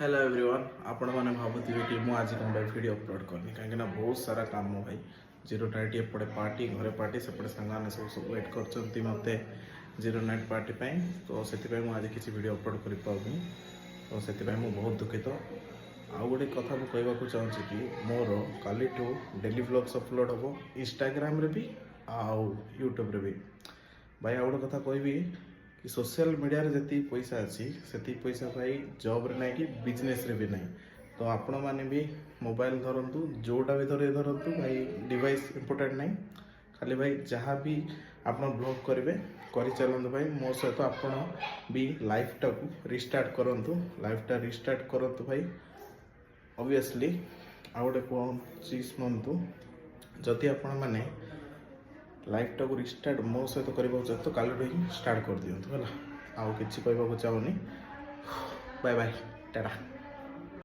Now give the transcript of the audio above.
Hello everyone आपण मैंने भावुवे कि मुझे आज कौन वीडियो अपलोड करनी कहीं बहुत सारा काम भाई जीरो नाइट एपटे पार्टी घरे पार्टी सेपटे सांगाने सब वेट कर मत जीरो नाइट पार्टी तो से मुझे किसी वीडियो अपलोड कर पाऊनी तो से बहुत दुखित आउ गोटे कथा मुझे कहवाक चाहूँगी कि मोर काली डेली व्लॉग्स अपलोड हम इंस्टाग्राम रे भी आउ यूट्यूब रे भी भाई आउ गोटे कथा कहबी कि सोशल मीडिया रे जति पैसा अच्छी से पैसा भाई जॉब रे नहीं कि बिजनेस रे भी नहीं तो आपण मैंने भी मोबाइल धरतु जोटा भी धरतु भाई डिवाइस इम्पोर्टेंट नहीं खाली भाई जहाँ भी आप ब्लॉग करेंगे कर चलतु भाई मो सहित आपण भी लाइफ टाक रिस्टार्ट करूँ लाइफटा रिस्टार्ट करूँ भाई ऑब्वियसली आउ गोटे कौन चीज शुणु जदि आपण मैंने लाइफ टाक रिस्टार्ट मो सहित करने चाहते तो कल ही स्टार्ट कर दिंतु है आउ कि कहवाक चाहूनी बाय बाय टाटा।